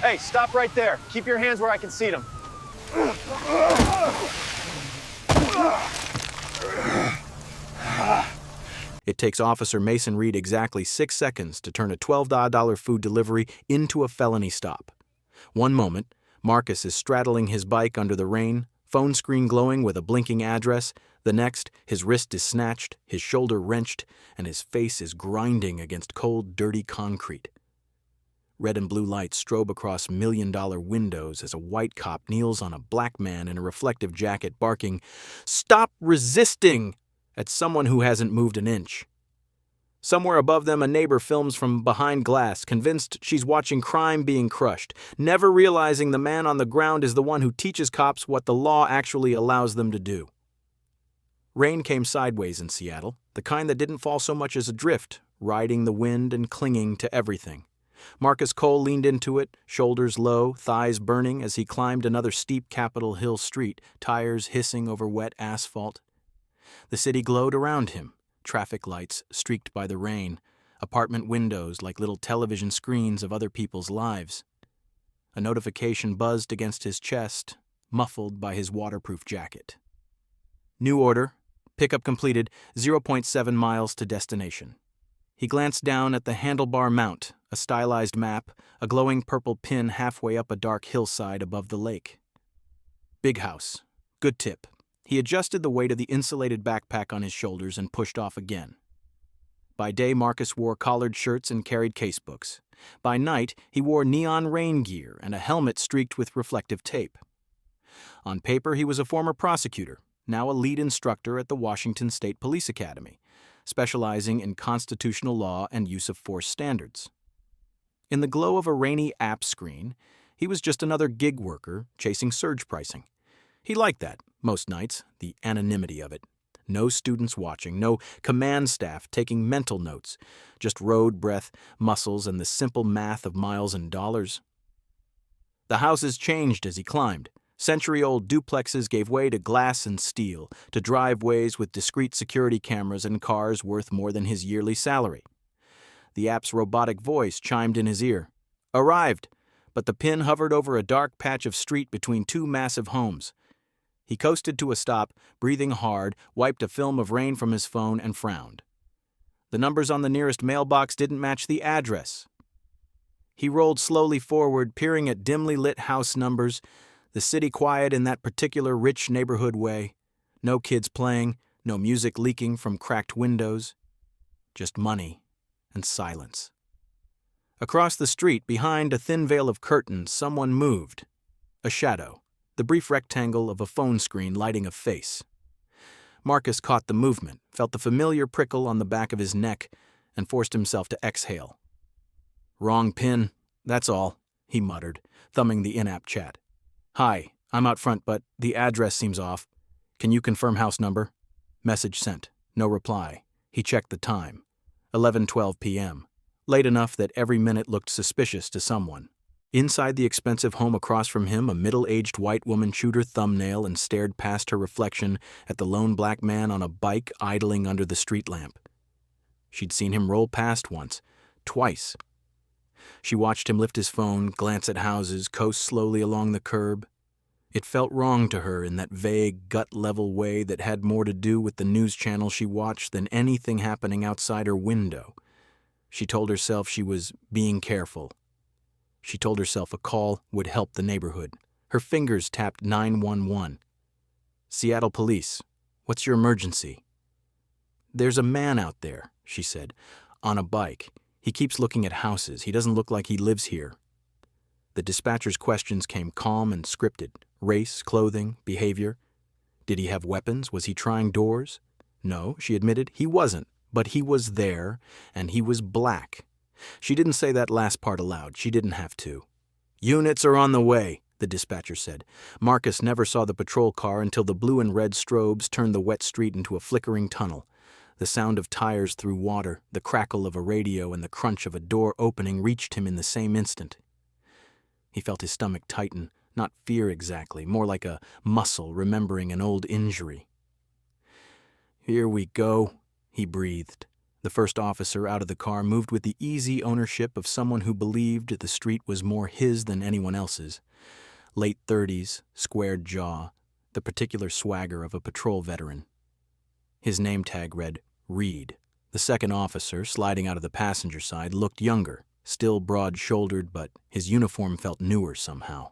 Hey, stop right there. Keep your hands where I can see them. It takes Officer Mason Reed exactly 6 seconds to turn a $12 food delivery into a felony stop. One moment, Marcus is straddling his bike under the rain, phone screen glowing with a blinking address. The next, his wrist is snatched, his shoulder wrenched, and his face is grinding against cold, dirty concrete. Red and blue lights strobe across million-dollar windows as a white cop kneels on a black man in a reflective jacket barking, "Stop resisting!" at someone who hasn't moved an inch. Somewhere above them, a neighbor films from behind glass, convinced she's watching crime being crushed, never realizing the man on the ground is the one who teaches cops what the law actually allows them to do. Rain came sideways in Seattle, the kind that didn't fall so much as a drift, riding the wind and clinging to everything. Marcus Cole leaned into it, shoulders low, thighs burning as he climbed another steep Capitol Hill street, tires hissing over wet asphalt. The city glowed around him, traffic lights streaked by the rain, apartment windows like little television screens of other people's lives. A notification buzzed against his chest, muffled by his waterproof jacket. New order, pickup completed, 0.7 miles to destination. He glanced down at the handlebar mount, a stylized map, a glowing purple pin halfway up a dark hillside above the lake. Big house. Good tip. He adjusted the weight of the insulated backpack on his shoulders and pushed off again. By day, Marcus wore collared shirts and carried casebooks. By night, he wore neon rain gear and a helmet streaked with reflective tape. On paper, he was a former prosecutor, now a lead instructor at the Washington State Police Academy, specializing in constitutional law and use of force standards. In the glow of a rainy app screen, he was just another gig worker chasing surge pricing. He liked that, most nights, the anonymity of it. No students watching, no command staff taking mental notes, just road breath, muscles, and the simple math of miles and dollars. The houses changed as he climbed. Century-old duplexes gave way to glass and steel, to driveways with discreet security cameras and cars worth more than his yearly salary. The app's robotic voice chimed in his ear. Arrived, but the pin hovered over a dark patch of street between two massive homes. He coasted to a stop, breathing hard, wiped a film of rain from his phone, and frowned. The numbers on the nearest mailbox didn't match the address. He rolled slowly forward, peering at dimly lit house numbers, the city quiet in that particular rich neighborhood way. No kids playing, no music leaking from cracked windows. Just money and silence. Across the street, behind a thin veil of curtains, someone moved. A shadow. The brief rectangle of a phone screen lighting a face. Marcus caught the movement, felt the familiar prickle on the back of his neck, and forced himself to exhale. Wrong pin, that's all, he muttered, thumbing the in-app chat. Hi, I'm out front, but the address seems off. Can you confirm house number? Message sent. No reply. He checked the time. 11:12 p.m. Late enough that every minute looked suspicious to someone. Inside the expensive home across from him, a middle-aged white woman chewed her thumbnail and stared past her reflection at the lone black man on a bike idling under the street lamp. She'd seen him roll past once, twice. She watched him lift his phone, glance at houses, coast slowly along the curb. It felt wrong to her in that vague, gut-level way that had more to do with the news channel she watched than anything happening outside her window. She told herself she was being careful. She told herself a call would help the neighborhood. Her fingers tapped 911. Seattle Police, what's your emergency? There's a man out there, she said, on a bike. He keeps looking at houses. He doesn't look like he lives here. The dispatcher's questions came calm and scripted. Race, clothing, behavior. Did he have weapons? Was he trying doors? No, she admitted, he wasn't. But he was there, and he was black. She didn't say that last part aloud. She didn't have to. Units are on the way, the dispatcher said. Marcus never saw the patrol car until the blue and red strobes turned the wet street into a flickering tunnel. The sound of tires through water, the crackle of a radio, and the crunch of a door opening reached him in the same instant. He felt his stomach tighten, not fear exactly, more like a muscle remembering an old injury. Here we go, he breathed. The first officer out of the car moved with the easy ownership of someone who believed the street was more his than anyone else's. Late 30s, squared jaw, the particular swagger of a patrol veteran. His name tag read Reed. The second officer, sliding out of the passenger side, looked younger, still broad-shouldered, but his uniform felt newer somehow.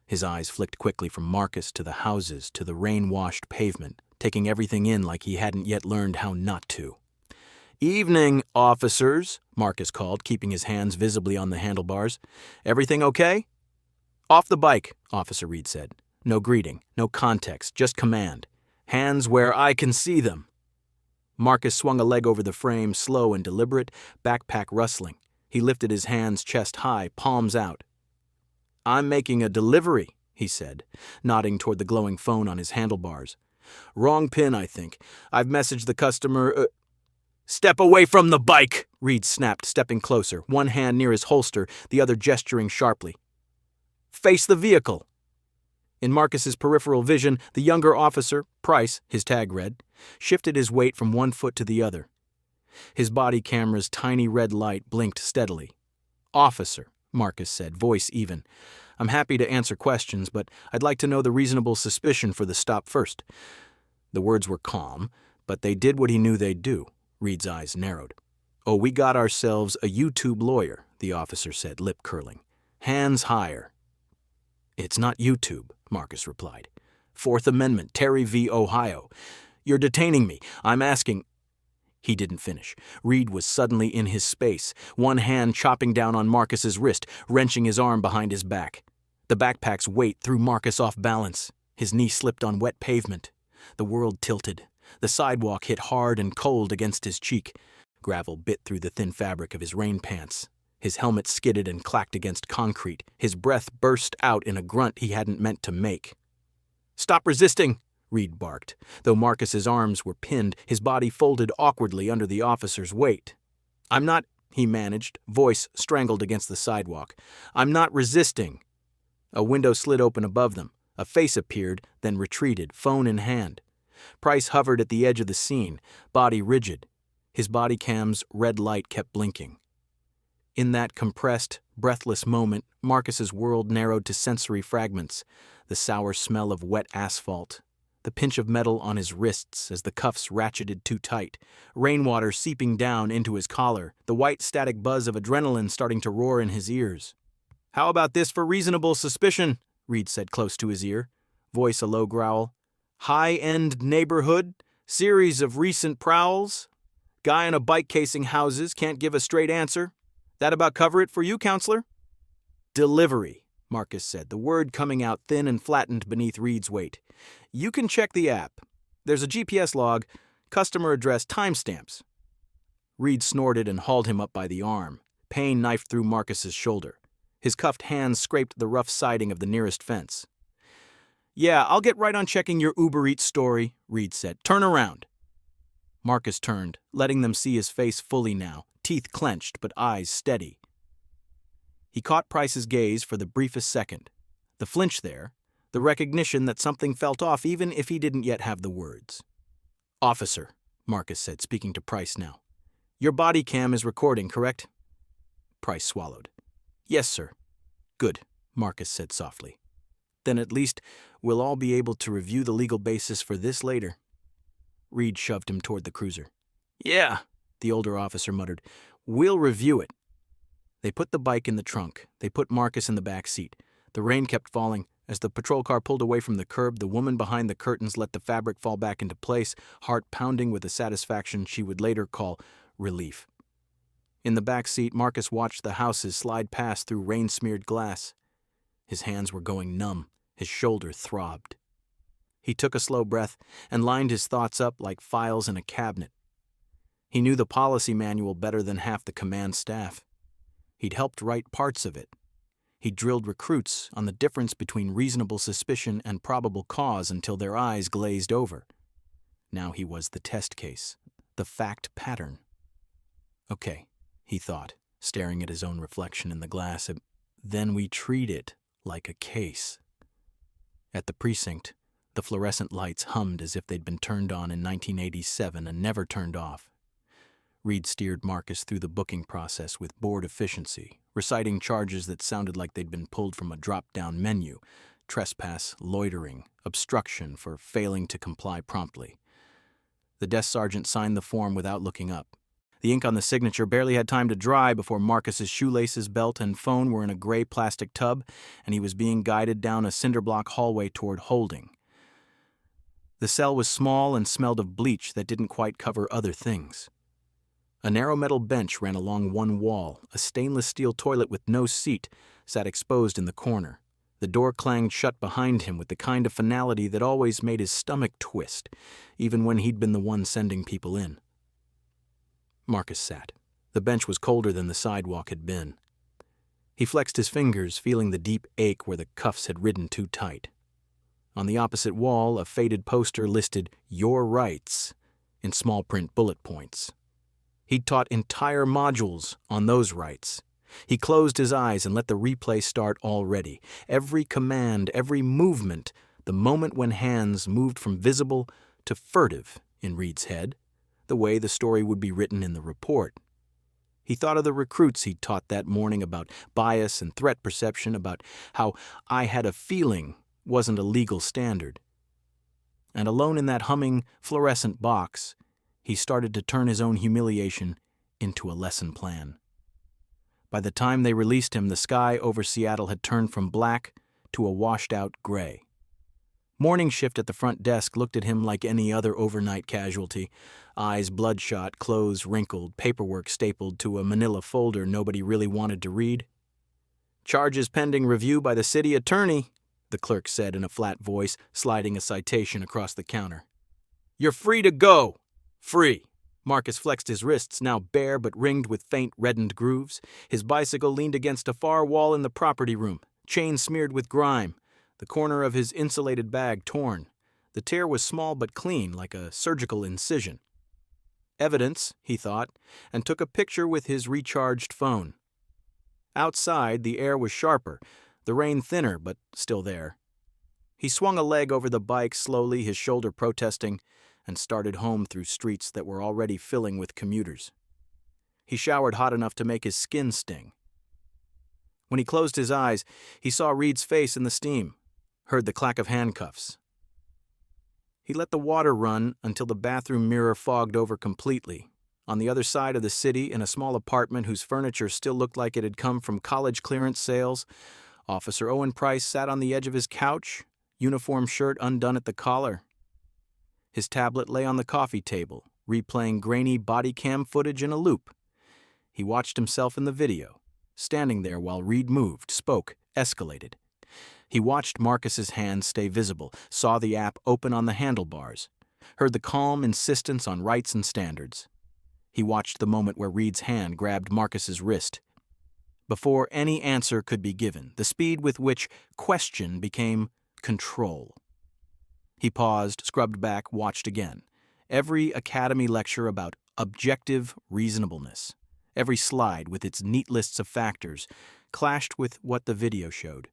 His eyes flicked quickly from Marcus to the houses to the rain-washed pavement, taking everything in like he hadn't yet learned how not to. "Evening, officers," Marcus called, keeping his hands visibly on the handlebars. "Everything okay?" "Off the bike," Officer Reed said. No greeting, no context, just command. "Hands where I can see them." Marcus swung a leg over the frame, slow and deliberate, backpack rustling. He lifted his hands chest high, palms out. "I'm making a delivery," he said, nodding toward the glowing phone on his handlebars. "Wrong pin, I think. I've messaged the customer, "Step away from the bike," Reed snapped, stepping closer, one hand near his holster, the other gesturing sharply. "Face the vehicle." In Marcus's peripheral vision, the younger officer, Price, his tag read, shifted his weight from one foot to the other. His body camera's tiny red light blinked steadily. "Officer," Marcus said, voice even. "I'm happy to answer questions, but I'd like to know the reasonable suspicion for the stop first." The words were calm, but they did what he knew they'd do. Reed's eyes narrowed. "Oh, we got ourselves a YouTube lawyer," the officer said, lip curling. "Hands higher." "It's not YouTube," Marcus replied. "Fourth Amendment, Terry v. Ohio. You're detaining me. I'm asking—" He didn't finish. Reed was suddenly in his space, one hand chopping down on Marcus's wrist, wrenching his arm behind his back. The backpack's weight threw Marcus off balance. His knee slipped on wet pavement. The world tilted. The sidewalk hit hard and cold against his cheek. Gravel bit through the thin fabric of his rain pants. His helmet skidded and clacked against concrete. His breath burst out in a grunt he hadn't meant to make. "Stop resisting!" Reed barked. Though Marcus's arms were pinned, his body folded awkwardly under the officer's weight. "I'm not," he managed, voice strangled against the sidewalk. "I'm not resisting." A window slid open above them. A face appeared, then retreated, phone in hand. Price hovered at the edge of the scene, body rigid. His Bodycam's red light kept blinking. In that compressed, breathless moment, Marcus's world narrowed to sensory fragments, the sour smell of wet asphalt, the pinch of metal on his wrists as the cuffs ratcheted too tight, rainwater seeping down into his collar, the white static buzz of adrenaline starting to roar in his ears. "How about this for reasonable suspicion?" Reed said close to his ear, voice a low growl. "High-end neighborhood, series of recent prowls. Guy on a bike casing houses, can't give a straight answer. That about cover it for you, counselor?" "Delivery," Marcus said, the word coming out thin and flattened beneath Reed's weight. "You can check the app. There's a GPS log, customer address timestamps." Reed snorted and hauled him up by the arm. Pain knifed through Marcus's shoulder. His cuffed hands scraped the rough siding of the nearest fence. "Yeah, I'll get right on checking your Uber Eats story," Reed said. "Turn around." Marcus turned, letting them see his face fully now, teeth clenched but eyes steady. He caught Price's gaze for the briefest second. The flinch there, the recognition that something felt off even if he didn't yet have the words. "Officer," Marcus said, speaking to Price now. "Your body cam is recording, correct?" Price swallowed. "Yes, sir." "Good," Marcus said softly. "Then at least we'll all be able to review the legal basis for this later." Reed shoved him toward the cruiser. "Yeah," the older officer muttered. "We'll review it." They put the bike in the trunk. They put Marcus in the back seat. The rain kept falling. As the patrol car pulled away from the curb, the woman behind the curtains let the fabric fall back into place, heart pounding with a satisfaction she would later call relief. In the back seat, Marcus watched the houses slide past through rain-smeared glass. His hands were going numb. His shoulder throbbed. He took a slow breath and lined his thoughts up like files in a cabinet. He knew the policy manual better than half the command staff. He'd helped write parts of it. He drilled recruits on the difference between reasonable suspicion and probable cause until their eyes glazed over. Now he was the test case, the fact pattern. Okay, he thought, staring at his own reflection in the glass. Then we treat it like a case. At the precinct, the fluorescent lights hummed as if they'd been turned on in 1987 and never turned off. Reed steered Marcus through the booking process with bored efficiency, reciting charges that sounded like they'd been pulled from a drop-down menu: trespass, loitering, obstruction for failing to comply promptly. The desk sergeant signed the form without looking up. The ink on the signature barely had time to dry before Marcus's shoelaces, belt, and phone were in a gray plastic tub, and he was being guided down a cinder-block hallway toward holding. The cell was small and smelled of bleach that didn't quite cover other things. A narrow metal bench ran along one wall. A stainless steel toilet with no seat sat exposed in the corner. The door clanged shut behind him with the kind of finality that always made his stomach twist, even when he'd been the one sending people in. Marcus sat. The bench was colder than the sidewalk had been. He flexed his fingers, feeling the deep ache where the cuffs had ridden too tight. On the opposite wall, a faded poster listed "Your Rights" in small print bullet points. He'd taught entire modules on those rights. He closed his eyes and let the replay start already. Every command, every movement, the moment when hands moved from visible to furtive in Reed's head, the way the story would be written in the report. He thought of the recruits he'd taught that morning about bias and threat perception, about how "I had a feeling" wasn't a legal standard. And alone in that humming, fluorescent box, he started to turn his own humiliation into a lesson plan. By the time they released him, the sky over Seattle had turned from black to a washed-out gray. Morning shift at the front desk looked at him like any other overnight casualty. Eyes bloodshot, clothes wrinkled, paperwork stapled to a manila folder nobody really wanted to read. "Charges pending review by the city attorney," the clerk said in a flat voice, sliding a citation across the counter. "You're free to go." Free. Marcus flexed his wrists, now bare but ringed with faint reddened grooves. His bicycle leaned against a far wall in the property room, chain smeared with grime, the corner of his insulated bag torn. The tear was small but clean, like a surgical incision. Evidence, he thought, and took a picture with his recharged phone. Outside, the air was sharper, the rain thinner, but still there. He swung a leg over the bike slowly, his shoulder protesting, and started home through streets that were already filling with commuters. He showered hot enough to make his skin sting. When he closed his eyes, he saw Reed's face in the steam, heard the clack of handcuffs. He let the water run until the bathroom mirror fogged over completely. On the other side of the city, in a small apartment whose furniture still looked like it had come from college clearance sales, Officer Owen Price sat on the edge of his couch, uniform shirt undone at the collar. His tablet lay on the coffee table, replaying grainy Bodycam footage in a loop. He watched himself in the video, standing there while Reed moved, spoke, escalated. He watched Marcus's hands stay visible, saw the app open on the handlebars, heard the calm insistence on rights and standards. He watched the moment where Reed's hand grabbed Marcus's wrist. Before any answer could be given, the speed with which question became control. He paused, scrubbed back, watched again. Every academy lecture about objective reasonableness, every slide with its neat lists of factors, clashed with what the video showed.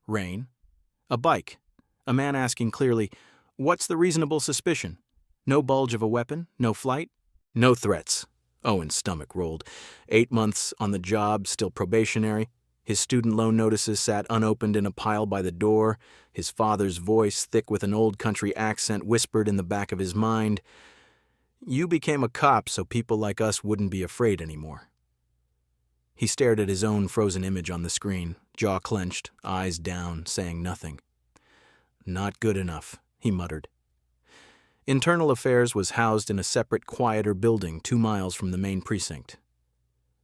Rain, a bike, a man asking clearly, "What's the reasonable suspicion?" No bulge of a weapon, no flight, no threats. Owen's stomach rolled. 8 months on the job, still probationary. His student loan notices sat unopened in a pile by the door. His father's voice, thick with an old country accent, whispered in the back of his mind, "You became a cop so people like us wouldn't be afraid anymore." He stared at his own frozen image on the screen, jaw clenched, eyes down, saying nothing. "Not good enough," he muttered. Internal Affairs was housed in a separate, quieter building 2 miles from the main precinct.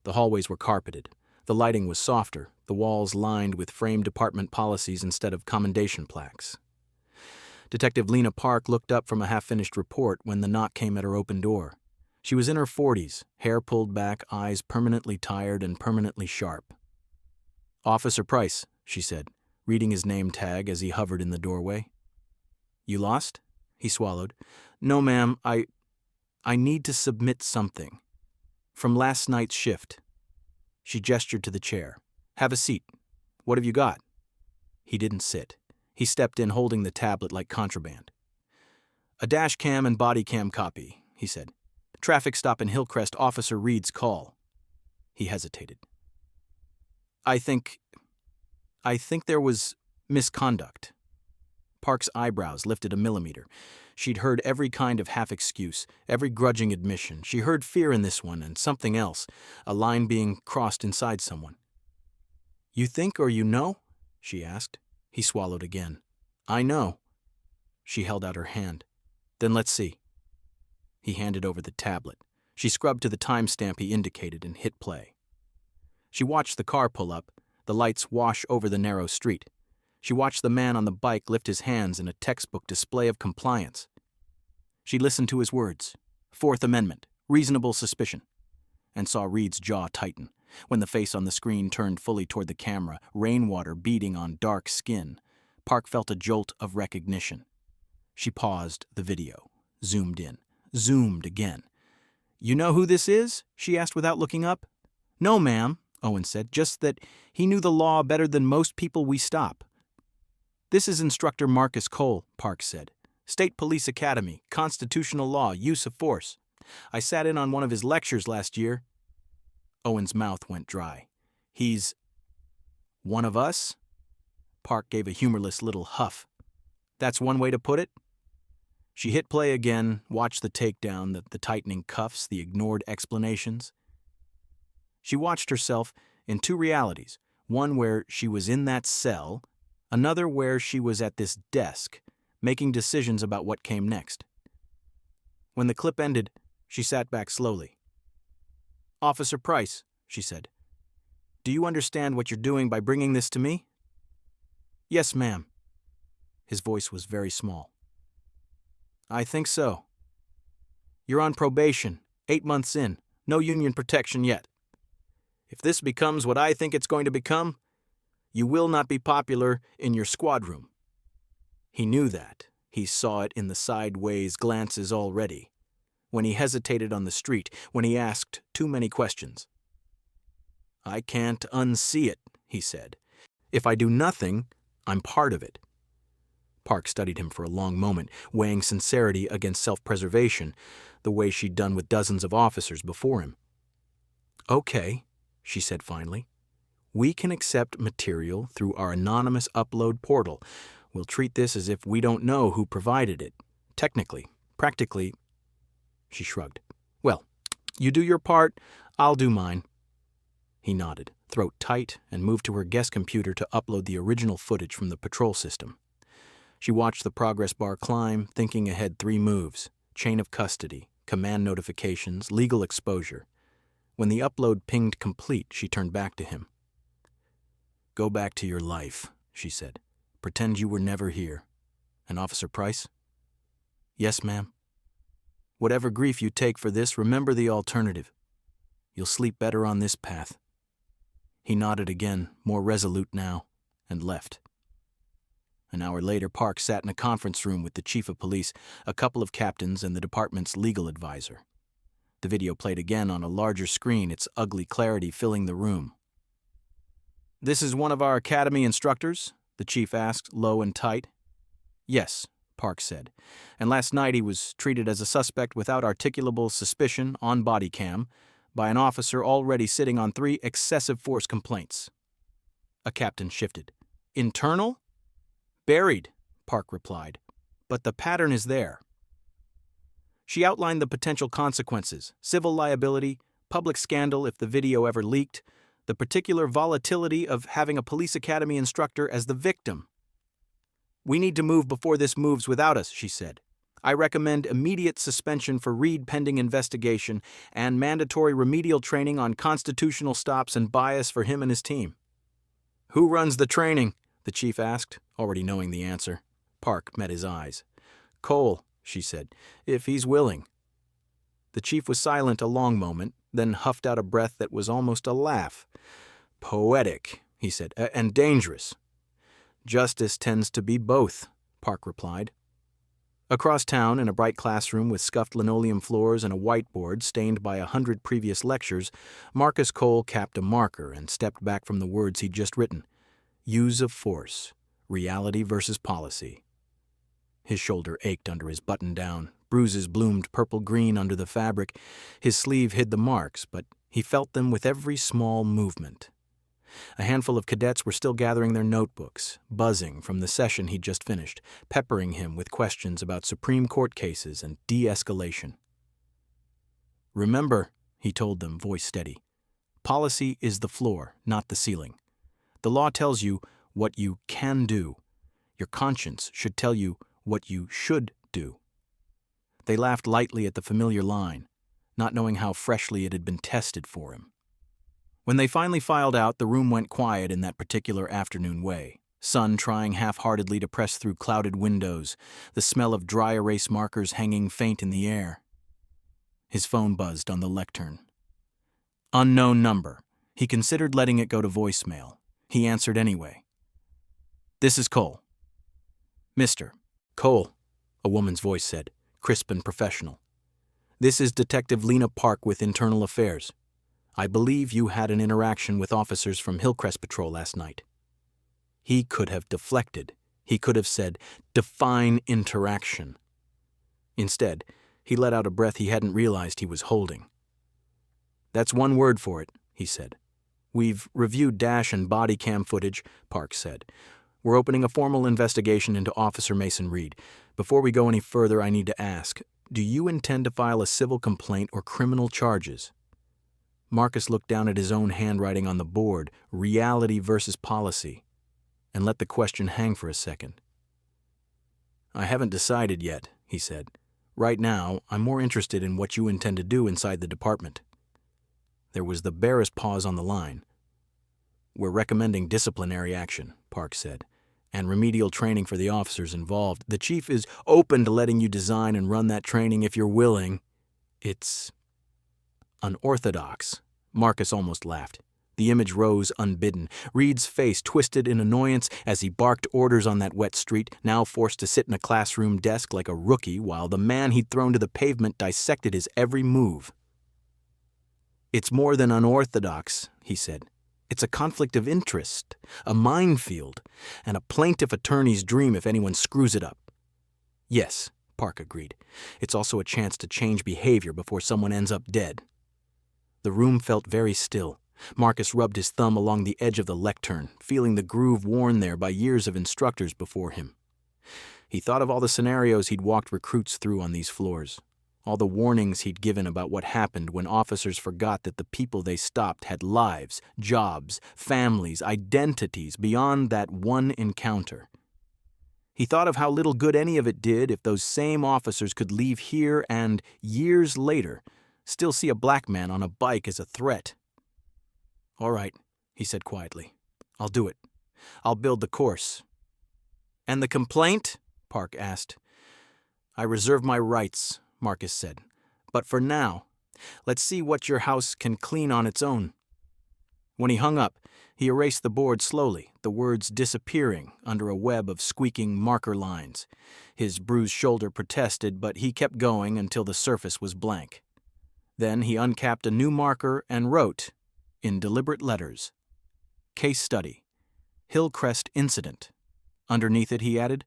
The hallways were carpeted. The lighting was softer, the walls lined with framed department policies instead of commendation plaques. Detective Lena Park looked up from a half-finished report when the knock came at her open door. She was in her 40s, hair pulled back, eyes permanently tired and permanently sharp. "Officer Price," she said, reading his name tag as he hovered in the doorway. "You lost?" He swallowed. "No, ma'am, I need to submit something. From last night's shift." She gestured to the chair. "Have a seat. What have you got?" He didn't sit. He stepped in holding the tablet like contraband. "A dash cam and body cam copy," he said. Traffic stop in Hillcrest, Officer Reed's call. He hesitated. I think there was misconduct. Park's eyebrows lifted a millimeter. She'd heard every kind of half-excuse, every grudging admission. She heard fear in this one and something else, a line being crossed inside someone. You think or you know? She asked. He swallowed again. I know. She held out her hand. Then let's see. He handed over the tablet. She scrubbed to the timestamp he indicated and hit play. She watched the car pull up, the lights wash over the narrow street. She watched the man on the bike lift his hands in a textbook display of compliance. She listened to his words, Fourth Amendment, reasonable suspicion, and saw Reed's jaw tighten. When the face on the screen turned fully toward the camera, rainwater beating on dark skin, Park felt a jolt of recognition. She paused the video, zoomed in, zoomed again. You know who this is? She asked without looking up. No, ma'am, Owen said, just that he knew the law better than most people we stop. This is Instructor Marcus Cole, Park said. State Police Academy, Constitutional Law, Use of Force. I sat in on one of his lectures last year. Owen's mouth went dry. He's one of us? Park gave a humorless little huff. That's one way to put it? She hit play again, watched the takedown, the tightening cuffs, the ignored explanations. She watched herself in two realities, one where she was in that cell, another where she was at this desk, making decisions about what came next. When the clip ended, she sat back slowly. Officer Price, she said, do you understand what you're doing by bringing this to me? Yes, ma'am. His voice was very small. I think so. You're on probation, 8 months in, no union protection yet. If this becomes what I think it's going to become, you will not be popular in your squad room. He knew that. He saw it in the sideways glances already, when he hesitated on the street, when he asked too many questions. I can't unsee it, he said. If I do nothing, I'm part of it. Park studied him for a long moment, weighing sincerity against self-preservation, the way she'd done with dozens of officers before him. Okay, she said finally. We can accept material through our anonymous upload portal. We'll treat this as if we don't know who provided it. Technically, practically, she shrugged. Well, you do your part, I'll do mine. He nodded, throat tight, and moved to her guest computer to upload the original footage from the patrol system. She watched the progress bar climb, thinking ahead 3 moves: chain of custody, command notifications, legal exposure. When the upload pinged complete, she turned back to him. Go back to your life, she said. Pretend you were never here. And Officer Price? Yes, ma'am. Whatever grief you take for this, remember the alternative. You'll sleep better on this path. He nodded again, more resolute now, and left. An hour later, Park sat in a conference room with the chief of police, a couple of captains, and the department's legal advisor. The video played again on a larger screen, its ugly clarity filling the room. This is one of our academy instructors? The chief asked, low and tight. Yes, Park said, and last night he was treated as a suspect without articulable suspicion on Bodycam by an officer already sitting on 3 excessive force complaints. A captain shifted. Internal? Buried, Park replied, but the pattern is there. She outlined the potential consequences: civil liability, public scandal if the video ever leaked, the particular volatility of having a police academy instructor as the victim. We need to move before this moves without us, she said. I recommend immediate suspension for Reed pending investigation and mandatory remedial training on constitutional stops and bias for him and his team. Who runs the training? The chief asked, already knowing the answer. Park met his eyes. Cole, she said, if he's willing. The chief was silent a long moment, then huffed out a breath that was almost a laugh. Poetic, he said, and dangerous. Justice tends to be both, Park replied. Across town, in a bright classroom with scuffed linoleum floors and a whiteboard stained by 100 previous lectures, Marcus Cole capped a marker and stepped back from the words he'd just written. Use of force, reality versus policy. His shoulder ached under his button-down, Bruises bloomed purple-green under the fabric. His sleeve hid the marks, but he felt them with every small movement. A handful of cadets were still gathering their notebooks, buzzing from the session he'd just finished, peppering him with questions about Supreme Court cases and de-escalation. "Remember," he told them, voice steady, "policy is the floor, not the ceiling. The law tells you what you can do. Your conscience should tell you what you should do." They laughed lightly at the familiar line, not knowing how freshly it had been tested for him. When they finally filed out, the room went quiet in that particular afternoon way. Sun trying half-heartedly to press through clouded windows, the smell of dry erase markers hanging faint in the air. His phone buzzed on the lectern. Unknown number. He considered letting it go to voicemail. He answered anyway. "This is Cole." "Mr. Cole," a woman's voice said, crisp and professional. "This is Detective Lena Park with Internal Affairs. I believe you had an interaction with officers from Hillcrest Patrol last night." He could have deflected. He could have said, "Define interaction." Instead, he let out a breath he hadn't realized he was holding. "That's one word for it," he said. "We've reviewed dash and body cam footage," Park said. "We're opening a formal investigation into Officer Mason Reed. Before we go any further, I need to ask, do you intend to file a civil complaint or criminal charges?" Marcus looked down at his own handwriting on the board, reality versus policy, and let the question hang for a second. "I haven't decided yet," he said. "Right now, I'm more interested in what you intend to do inside the department." There was the barest pause on the line. "We're recommending disciplinary action," Park said, "and remedial training for the officers involved. The chief is open to letting you design and run that training if you're willing. It's unorthodox." Marcus almost laughed. The image rose unbidden. Reed's face twisted in annoyance as he barked orders on that wet street, now forced to sit in a classroom desk like a rookie while the man he'd thrown to the pavement dissected his every move. "It's more than unorthodox," he said. "It's a conflict of interest, a minefield, and a plaintiff attorney's dream if anyone screws it up." "Yes," Park agreed. "It's also a chance to change behavior before someone ends up dead." The room felt very still. Marcus rubbed his thumb along the edge of the lectern, feeling the groove worn there by years of instructors before him. He thought of all the scenarios he'd walked recruits through on these floors, all the warnings he'd given about what happened when officers forgot that the people they stopped had lives, jobs, families, identities beyond that one encounter. He thought of how little good any of it did if those same officers could leave here and, years later, still see a black man on a bike as a threat. "All right," he said quietly. "I'll do it. I'll build the course." "And the complaint?" Park asked. "I reserve my rights," Marcus said. "But for now, let's see what your house can clean on its own." When he hung up, he erased the board slowly, the words disappearing under a web of squeaking marker lines. His bruised shoulder protested, but he kept going until the surface was blank. Then he uncapped a new marker and wrote, in deliberate letters, "Case Study, Hillcrest Incident." Underneath it, he added,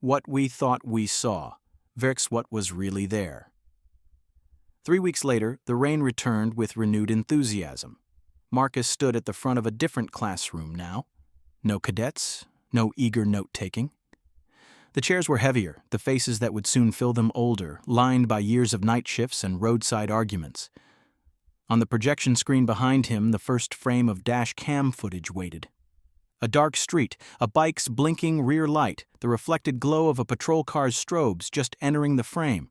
"What we thought we saw, versus what was really there." 3 weeks later, the rain returned with renewed enthusiasm. Marcus stood at the front of a different classroom now. No cadets, no eager note-taking. The chairs were heavier, the faces that would soon fill them older, lined by years of night shifts and roadside arguments. On the projection screen behind him, the first frame of dash cam footage waited. A dark street, a bike's blinking rear light, the reflected glow of a patrol car's strobes just entering the frame.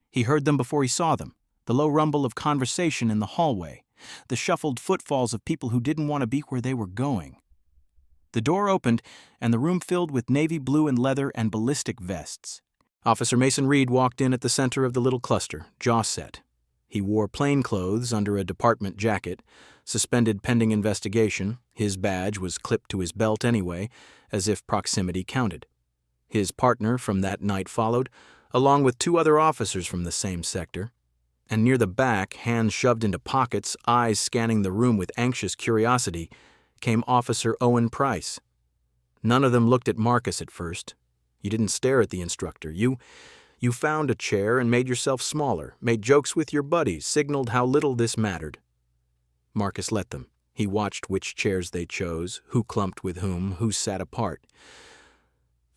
He heard them before he saw them, the low rumble of conversation in the hallway, the shuffled footfalls of people who didn't want to be where they were going. The door opened, and the room filled with navy blue and leather and ballistic vests. Officer Mason Reed walked in at the center of the little cluster, jaw set. He wore plain clothes under a department jacket, suspended pending investigation. His badge was clipped to his belt anyway, as if proximity counted. His partner from that night followed, along with 2 other officers from the same sector. And near the back, hands shoved into pockets, eyes scanning the room with anxious curiosity, came Officer Owen Price. None of them looked at Marcus at first. You didn't stare at the instructor. You You found a chair and made yourself smaller, made jokes with your buddies, signaled how little this mattered. Marcus let them. He watched which chairs they chose, who clumped with whom, who sat apart.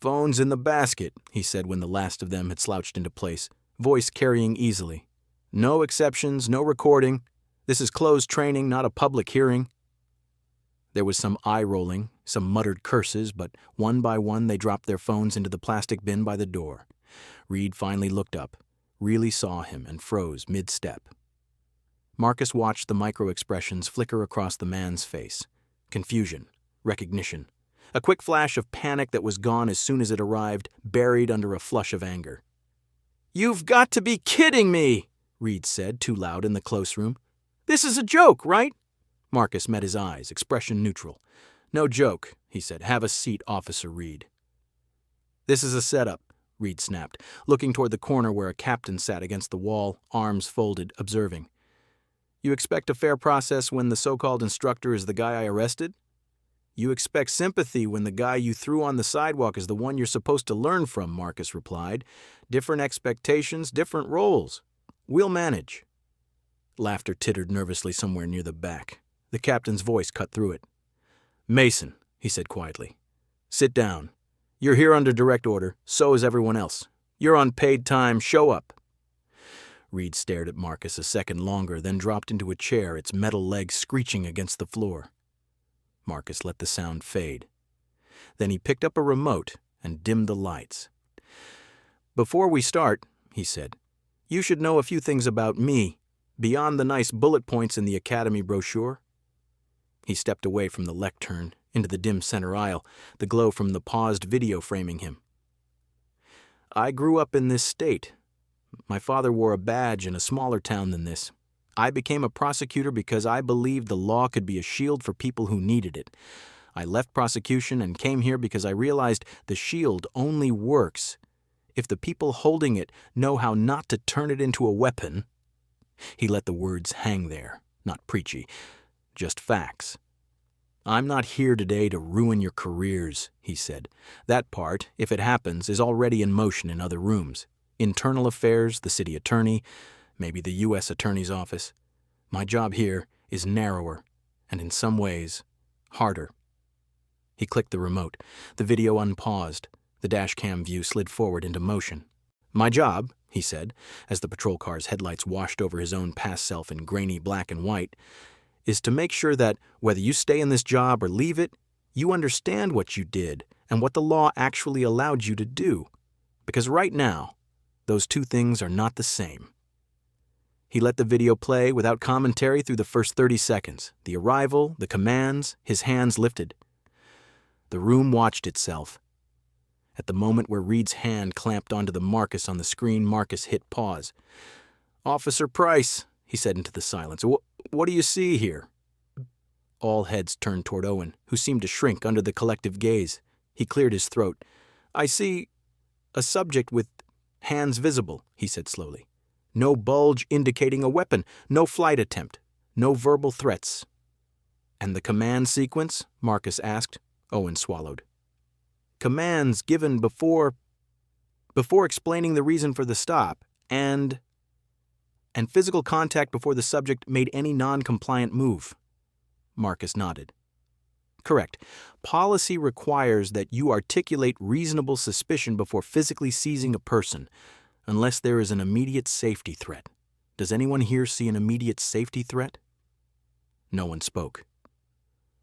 "Phone's in the basket," he said when the last of them had slouched into place, voice carrying easily. "No exceptions, no recording. This is closed training, not a public hearing." There was some eye-rolling, some muttered curses, but one by one they dropped their phones into the plastic bin by the door. Reed finally looked up, really saw him, and froze mid-step. Marcus watched the micro-expressions flicker across the man's face. Confusion, recognition, a quick flash of panic that was gone as soon as it arrived, buried under a flush of anger. "You've got to be kidding me," Reed said, too loud in the close room. "This is a joke, right?" Marcus met his eyes, expression neutral. "No joke," he said. "Have a seat, Officer Reed." "This is a setup," Reed snapped, looking toward the corner where a captain sat against the wall, arms folded, observing. "You expect a fair process when the so-called instructor is the guy I arrested? You expect sympathy when the guy you threw on the sidewalk is the one you're supposed to learn from," Marcus replied. "Different expectations, different roles. We'll manage." Laughter tittered nervously somewhere near the back. The captain's voice cut through it. "Mason," he said quietly. "Sit down. You're here under direct order. So is everyone else. You're on paid time. Show up." Reed stared at Marcus a second longer, then dropped into a chair, its metal legs screeching against the floor. Marcus let the sound fade. Then he picked up a remote and dimmed the lights. "Before we start," he said, "you should know a few things about me, beyond the nice bullet points in the Academy brochure." He stepped away from the lectern, into the dim center aisle, the glow from the paused video framing him. "I grew up in this state. My father wore a badge in a smaller town than this. I became a prosecutor because I believed the law could be a shield for people who needed it. I left prosecution and came here because I realized the shield only works if the people holding it know how not to turn it into a weapon." He let the words hang there, not preachy, just facts. "I'm not here today to ruin your careers," he said. "That part, if it happens, is already in motion in other rooms. Internal affairs, the city attorney, maybe the U.S. Attorney's office. My job here is narrower, and in some ways, harder." He clicked the remote. The video unpaused. The dashcam view slid forward into motion. "My job," he said, as the patrol car's headlights washed over his own past self in grainy black and white, "is to make sure that, whether you stay in this job or leave it, you understand what you did and what the law actually allowed you to do. Because right now, those two things are not the same." He let the video play without commentary through the first 30 seconds. The arrival, the commands, his hands lifted. The room watched itself. At the moment where Reed's hand clamped onto the Marcus on the screen, Marcus hit pause. "Officer Price," he said into the silence, "what do you see here?" All heads turned toward Owen, who seemed to shrink under the collective gaze. He cleared his throat. "I see a subject with hands visible," he said slowly. "No bulge indicating a weapon, no flight attempt, no verbal threats." "And the command sequence?" Marcus asked. Owen swallowed. "Commands given before explaining the reason for the stop, and physical contact before the subject made any non-compliant move." Marcus nodded. "Correct. Policy requires that you articulate reasonable suspicion before physically seizing a person, unless there is an immediate safety threat. Does anyone here see an immediate safety threat?" No one spoke.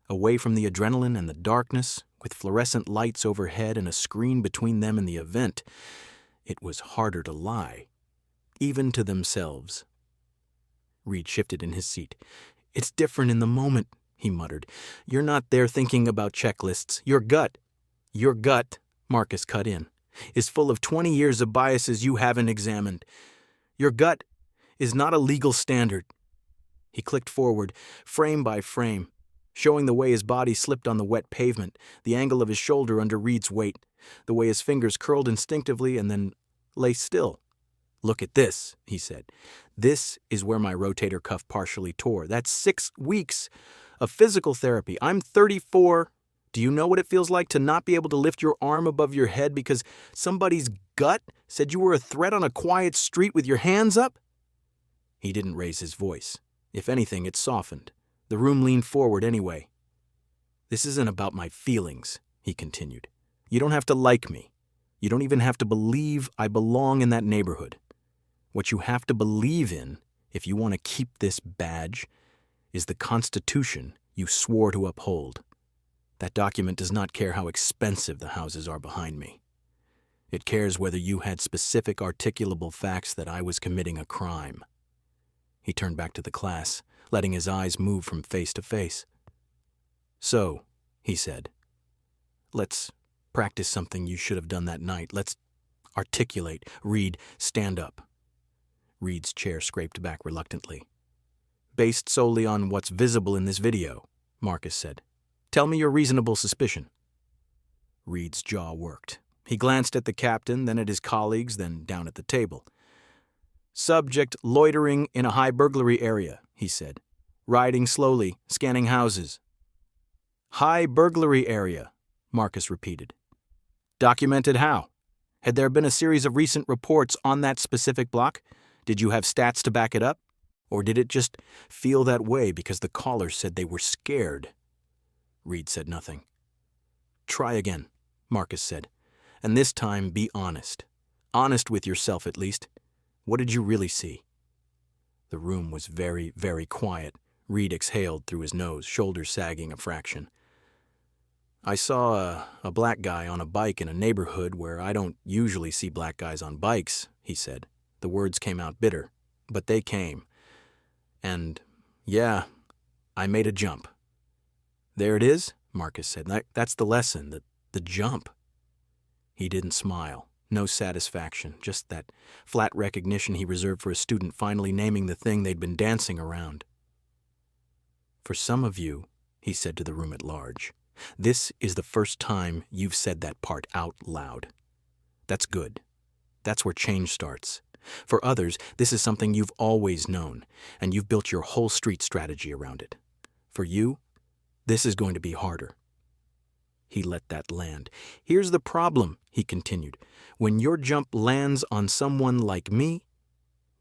Away from the adrenaline and the darkness, with fluorescent lights overhead and a screen between them and the event, it was harder to lie, even to themselves. Reed shifted in his seat. "It's different in the moment," he muttered. "You're not there thinking about checklists. Your gut," Marcus cut in, "is full of 20 years of biases you haven't examined. Your gut is not a legal standard." He clicked forward, frame by frame, showing the way his body slipped on the wet pavement, the angle of his shoulder under Reed's weight, the way his fingers curled instinctively and then lay still. "Look at this," he said. "This is where my rotator cuff partially tore. That's 6 weeks of physical therapy. I'm 34. Do you know what it feels like to not be able to lift your arm above your head because somebody's gut Said you were a threat on a quiet street with your hands up?" He didn't raise his voice. If anything, it softened. The room leaned forward anyway. "This isn't about my feelings," he continued. "You don't have to like me. You don't even have to believe I belong in that neighborhood. What you have to believe in, if you want to keep this badge, is the Constitution you swore to uphold. That document does not care how expensive the houses are behind me. It cares whether you had specific articulable facts that I was committing a crime." He turned back to the class, letting his eyes move from face to face. "So," he said, "let's practice something you should have done that night. Let's articulate. Reed, stand up." Reed's chair scraped back reluctantly. "Based solely on what's visible in this video," Marcus said. "Tell me your reasonable suspicion." Reed's jaw worked. He glanced at the captain, then at his colleagues, then down at the table. "Subject loitering in a high burglary area," he said. "Riding slowly, scanning houses." "High burglary area," Marcus repeated. "Documented how? Had there been a series of recent reports on that specific block? Did you have stats to back it up? Or did it just feel that way because the callers said they were scared?" Reed said nothing. "Try again," Marcus said. "And this time be honest. Honest with yourself, at least. What did you really see?" The room was very, very quiet. Reed exhaled through his nose, shoulders sagging a fraction. "I saw a black guy on a bike in a neighborhood where I don't usually see black guys on bikes," he said. The words came out bitter, but they came. "And, yeah, I made a jump." "There it is," Marcus said. "That's the lesson, the jump." He didn't smile. No satisfaction, just that flat recognition he reserved for a student finally naming the thing they'd been dancing around. "For some of you," he said to the room at large, "this is the first time you've said that part out loud. That's good. That's where change starts. For others, this is something you've always known, and you've built your whole street strategy around it. For you, this is going to be harder." He let that land. "Here's the problem," he continued. "When your jump lands on someone like me,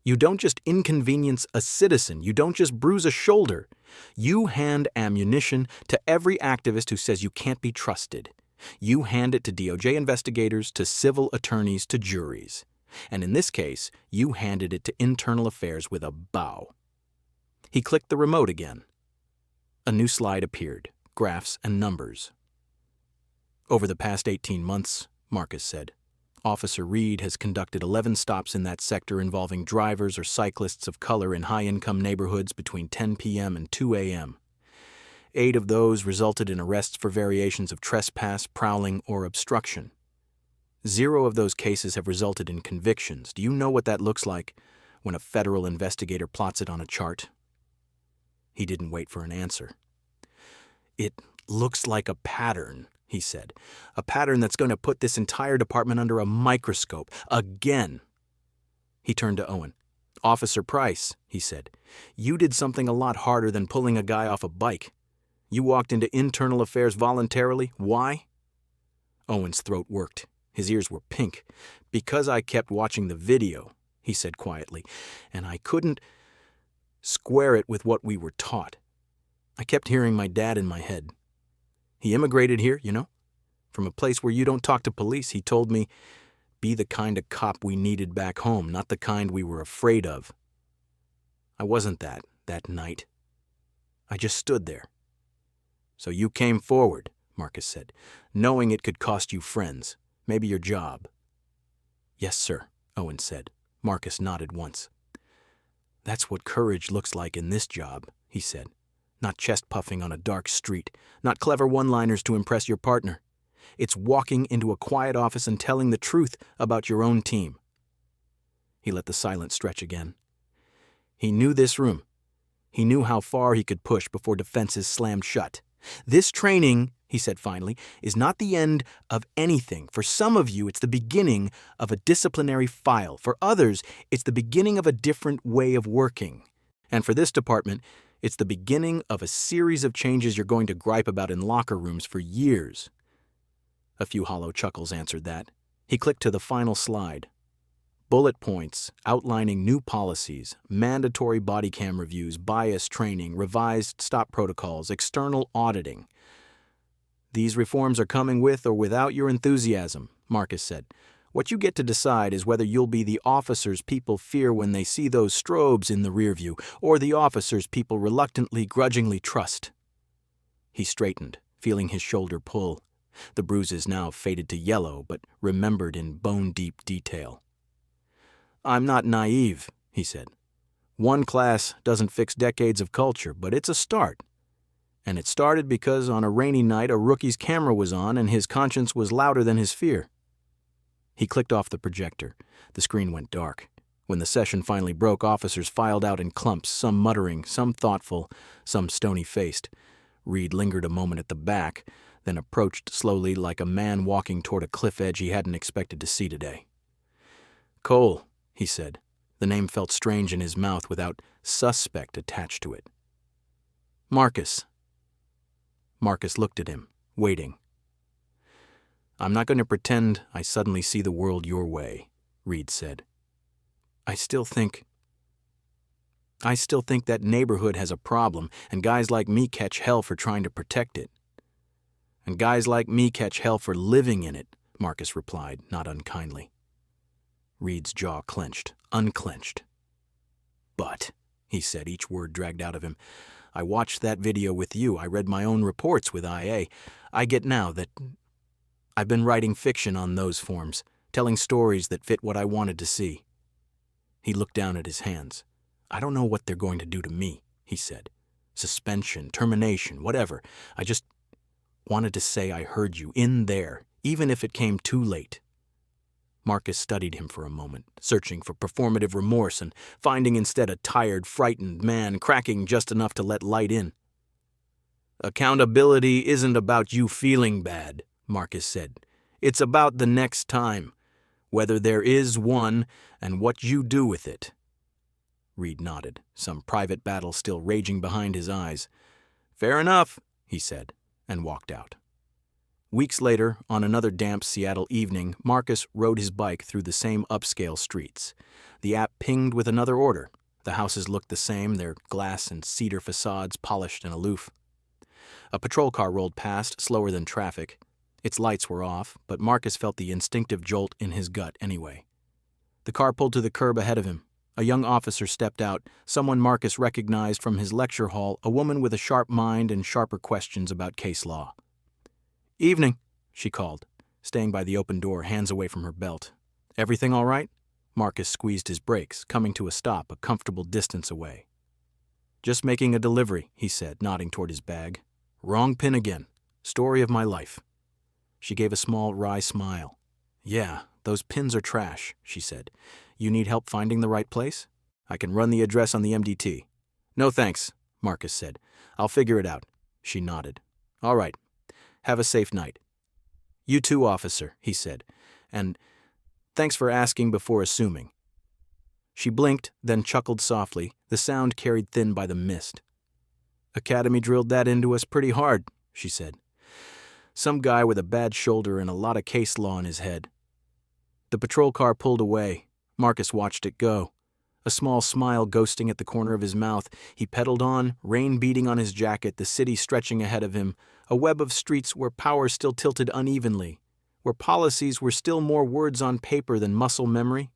you don't just inconvenience a citizen. You don't just bruise a shoulder. You hand ammunition to every activist who says you can't be trusted. You hand it to DOJ investigators, to civil attorneys, to juries. And in this case, you handed it to internal affairs with a bow." He clicked the remote again. A new slide appeared, graphs and numbers. "Over the past 18 months, Marcus said, Officer Reed has conducted 11 stops in that sector involving drivers or cyclists of color in high-income neighborhoods between 10 p.m. and 2 a.m. 8 of those resulted in arrests for variations of trespass, prowling, or obstruction. 0 of those cases have resulted in convictions. Do you know what that looks like when a federal investigator plots it on a chart?" He didn't wait for an answer. "It looks like a pattern," he said. "A pattern that's going to put this entire department under a microscope. Again." He turned to Owen. "Officer Price," he said, "you did something a lot harder than pulling a guy off a bike. You walked into internal affairs voluntarily. Why?" Owen's throat worked. His ears were pink. "Because I kept watching the video," he said quietly, "and I couldn't square it with what we were taught. I kept hearing my dad in my head. He immigrated here, you know, from a place where you don't talk to police. He told me, be the kind of cop we needed back home, not the kind we were afraid of. I wasn't that night. I just stood there." "So you came forward," Marcus said, "knowing it could cost you friends, maybe your job." "Yes, sir," Owen said. Marcus nodded once. "That's what courage looks like in this job," he said. "Not chest-puffing on a dark street, not clever one-liners to impress your partner. It's walking into a quiet office and telling the truth about your own team." He let the silence stretch again. He knew this room. He knew how far he could push before defenses slammed shut. "This training," he said finally, "is not the end of anything. For some of you, it's the beginning of a disciplinary file. For others, it's the beginning of a different way of working. And for this department, it's the beginning of a series of changes you're going to gripe about in locker rooms for years." A few hollow chuckles answered that. He clicked to the final slide. bullet points outlining new policies, mandatory body cam reviews, bias training, revised stop protocols, external auditing. "These reforms are coming with or without your enthusiasm," Marcus said. "What you get to decide is whether you'll be the officers people fear when they see those strobes in the rear view, or the officers people reluctantly, grudgingly trust." He straightened, feeling his shoulder pull. The bruises now faded to yellow, but remembered in bone-deep detail. "I'm not naive," he said. "One class doesn't fix decades of culture, but it's a start. And it started because on a rainy night a rookie's camera was on and his conscience was louder than his fear." He clicked off the projector. The screen went dark. When the session finally broke, officers filed out in clumps, some muttering, some thoughtful, some stony-faced. Reed lingered a moment at the back, then approached slowly like a man walking toward a cliff edge he hadn't expected to see today. "Cole," he said. The name felt strange in his mouth without "suspect" attached to it. "Marcus." Marcus looked at him, waiting. "I'm not going to pretend I suddenly see the world your way," Reed said. I still think that neighborhood has a problem, and guys like me catch hell for trying to protect it." "And guys like me catch hell for living in it," Marcus replied, not unkindly. Reed's jaw clenched, unclenched. "But," he said, each word dragged out of him, "I watched that video with you. I read my own reports with IA. I get now that I've been writing fiction on those forms, telling stories that fit what I wanted to see." He looked down at his hands. "I don't know what they're going to do to me," he said. "Suspension, termination, whatever. I just wanted to say I heard you in there, even if it came too late." Marcus studied him for a moment, searching for performative remorse and finding instead a tired, frightened man cracking just enough to let light in. "Accountability isn't about you feeling bad," Marcus said. "It's about the next time, whether there is one, and what you do with it." Reed nodded, some private battle still raging behind his eyes. "Fair enough," he said, and walked out. Weeks later, on another damp Seattle evening, Marcus rode his bike through the same upscale streets. The app pinged with another order. The houses looked the same, their glass and cedar facades polished and aloof. A patrol car rolled past, slower than traffic. Its lights were off, but Marcus felt the instinctive jolt in his gut anyway. The car pulled to the curb ahead of him. A young officer stepped out, someone Marcus recognized from his lecture hall, a woman with a sharp mind and sharper questions about case law. "Evening," she called, staying by the open door, hands away from her belt. "Everything all right?" Marcus squeezed his brakes, coming to a stop a comfortable distance away. "Just making a delivery," he said, nodding toward his bag. "Wrong pin again. Story of my life." She gave a small, wry smile. "Yeah, those pins are trash," she said. "You need help finding the right place? I can run the address on the MDT." "No thanks," Marcus said. "I'll figure it out." She nodded. "All right. Have a safe night." "You too, officer," he said. "And thanks for asking before assuming." She blinked, then chuckled softly, the sound carried thin by the mist. "Academy drilled that into us pretty hard," she said. "Some guy with a bad shoulder and a lot of case law in his head." The patrol car pulled away. Marcus watched it go. A small smile ghosting at the corner of his mouth, he pedaled on, rain beating on his jacket, the city stretching ahead of him, a web of streets where power still tilted unevenly, where policies were still more words on paper than muscle memory.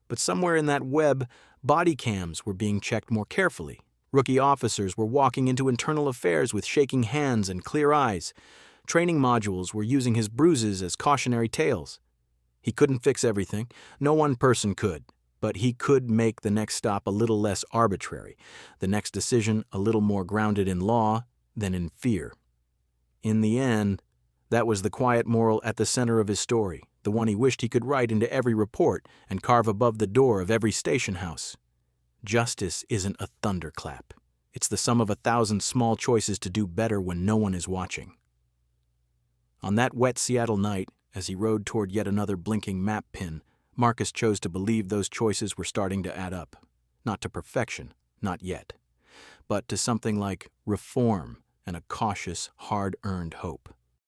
But somewhere in that web, body cams were being checked more carefully. Rookie officers were walking into internal affairs with shaking hands and clear eyes. Training modules were using his bruises as cautionary tales. He couldn't fix everything. No one person could. But he could make the next stop a little less arbitrary, the next decision a little more grounded in law than in fear. In the end, that was the quiet moral at the center of his story, the one he wished he could write into every report and carve above the door of every station house. Justice isn't a thunderclap. It's the sum of 1,000 small choices to do better when no one is watching. On that wet Seattle night, as he rode toward yet another blinking map pin, Marcus chose to believe those choices were starting to add up. Not to perfection, not yet, but to something like reform and a cautious, hard-earned hope.